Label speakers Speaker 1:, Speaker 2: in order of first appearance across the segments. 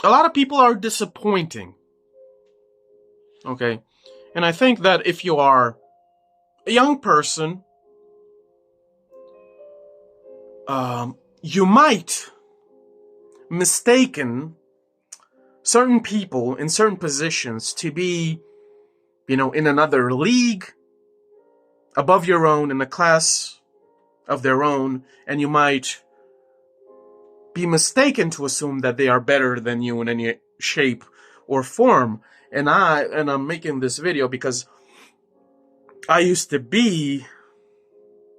Speaker 1: a lot of people are disappointing. Okay. And I think that if you are a young person, you might mistaken certain people in certain positions to be, in another league above your own, in a class of their own, and you might be mistaken to assume that they are better than you in any shape or form. And I'm making this video because I used to be,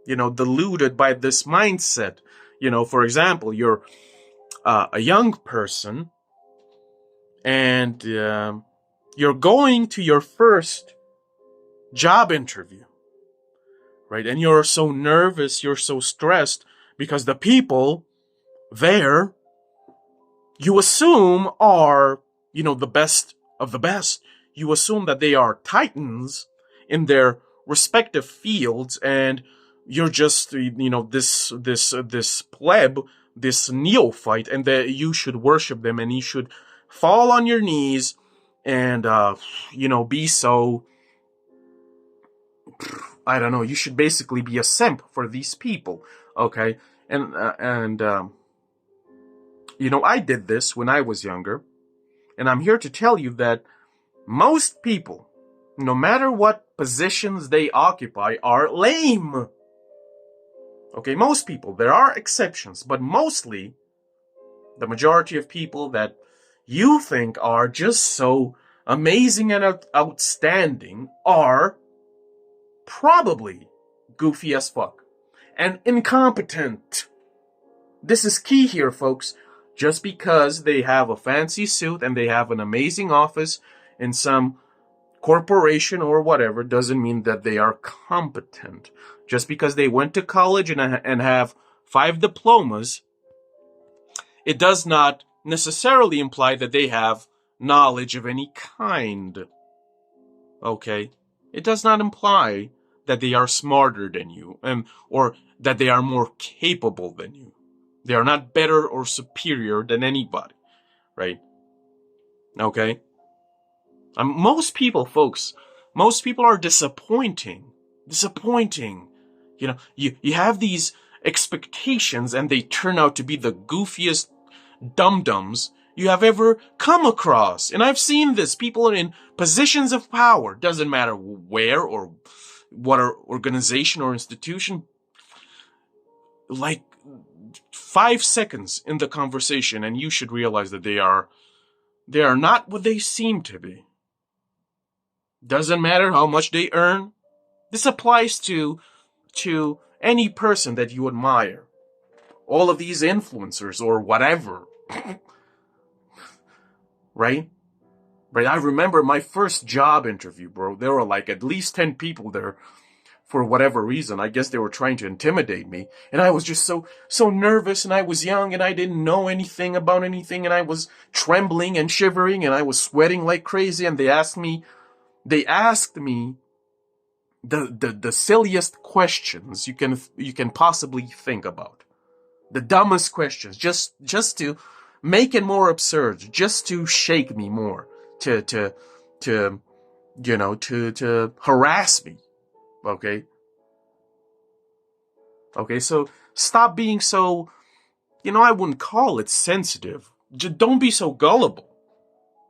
Speaker 1: deluded by this mindset. For example, you're a young person and you're going to your first job interview, right? And you're so nervous, you're so stressed because the people there you assume are, the best of the best. You assume that they are titans in their respective fields, and you're just, this pleb, this neophyte, and that you should worship them and you should fall on your knees and, be so, I don't know, you should basically be a simp for these people, okay? And I did this when I was younger, and I'm here to tell you that most people, no matter what positions they occupy, are lame. Okay, most people. There are exceptions, but mostly, the majority of people that you think are just so amazing and outstanding are probably goofy as fuck and incompetent. This is key here, folks. Just because they have a fancy suit and they have an amazing office in some corporation or whatever doesn't mean that they are competent. Just because they went to college and have 5 diplomas, it does not necessarily imply that they have knowledge of any kind. Okay? It does not imply that they are smarter than you, or that they are more capable than you. They are not better or superior than anybody, right? Okay? Most people, folks, most people are disappointing. Disappointing. You have these expectations and they turn out to be the goofiest dum-dums you have ever come across. And I've seen this. People are in positions of power. Doesn't matter where or what organization or institution. Like 5 seconds in the conversation and you should realize that they are not what they seem to be. Doesn't matter how much they earn. This applies to any person that you admire. All of these influencers or whatever. Right? Right? I remember my first job interview, bro. There were like at least 10 people there for whatever reason. I guess they were trying to intimidate me. And I was just so nervous, and I was young and I didn't know anything about anything, and I was trembling and shivering and I was sweating like crazy, and they asked me the silliest questions you can possibly think about. The dumbest questions, just to make it more absurd, just to shake me more, to harass me. Okay? Okay, so stop being so, I wouldn't call it sensitive. Just don't be so gullible.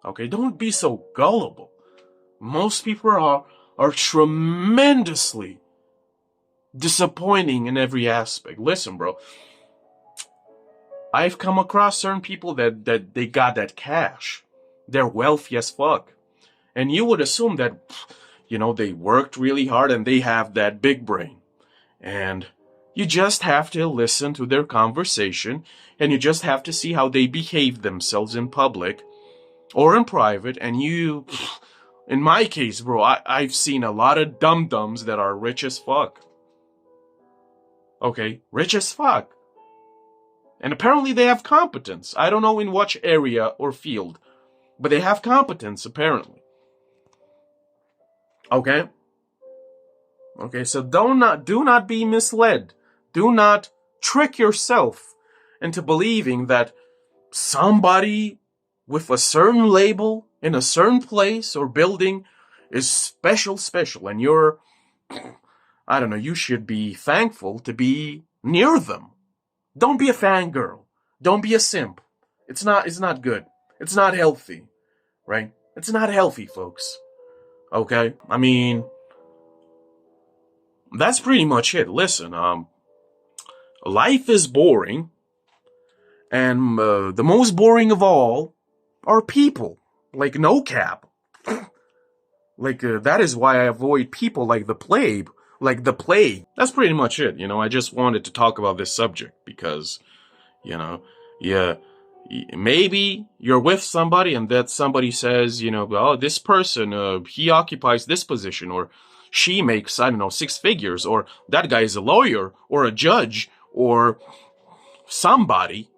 Speaker 1: Okay, don't be so gullible. Most people are tremendously disappointing in every aspect. Listen, bro. I've come across certain people that they got that cash. They're wealthy as fuck. And you would assume that, they worked really hard and they have that big brain. And you just have to listen to their conversation, and you just have to see how they behave themselves in public or in private. And in my case, bro, I've seen a lot of dum-dums that are rich as fuck. Okay, rich as fuck. And apparently they have competence. I don't know in which area or field, but they have competence, apparently. Okay? Okay, so do not be misled. Do not trick yourself into believing that somebody with a certain label in a certain place or building is special, and you're, I don't know, you should be thankful to be near them. Don't be a fangirl. Don't be a simp. It's not good. It's not healthy, right? It's not healthy, folks. Okay? I mean, that's pretty much it. Listen, life is boring, and the most boring of all are people. Like, no cap. Like, that is why I avoid people like the plague. Like the plague. That's pretty much it. You know, I just wanted to talk about this subject because, you know, yeah, maybe you're with somebody and that somebody says, you know, oh, this person, he occupies this position, or she makes, I don't know, 6 figures, or that guy is a lawyer or a judge or somebody,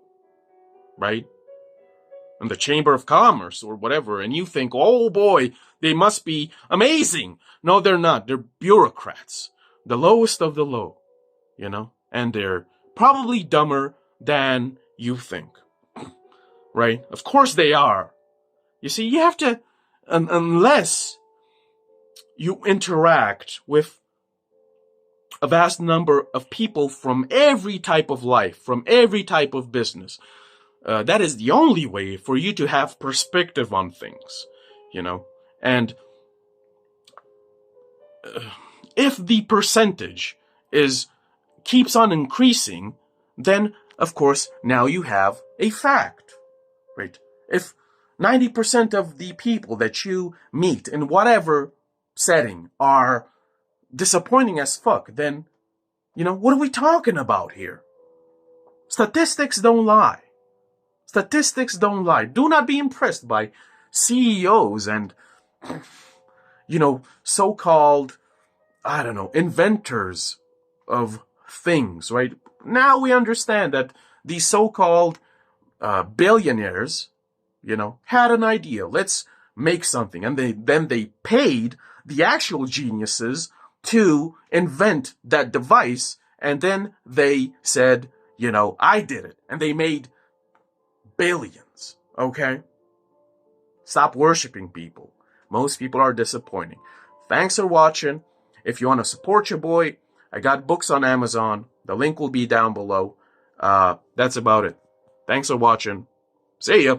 Speaker 1: right? In the Chamber of Commerce or whatever, and you think, oh boy, they must be amazing. No, they're not. They're bureaucrats. The lowest of the low, you know? And they're probably dumber than you think. Right? Of course they are. You see, you have to, unless you interact with a vast number of people from every type of life, from every type of business, that is the only way for you to have perspective on things, you know? And if the percentage keeps on increasing, then, of course, now you have a fact, right? If 90% of the people that you meet in whatever setting are disappointing as fuck, then, you know, what are we talking about here? Statistics don't lie. Statistics don't lie. Do not be impressed by CEOs and, you know, so-called, I don't know, inventors of things, right? Now we understand that these so-called billionaires, you know, had an idea. Let's make something. And then they paid the actual geniuses to invent that device. And then they said, you know, I did it. And they made billions, okay? Stop worshiping people. Most people are disappointing. Thanks for watching. If you want to support your boy, I got books on Amazon. The link will be down below. That's about it. Thanks for watching. See ya.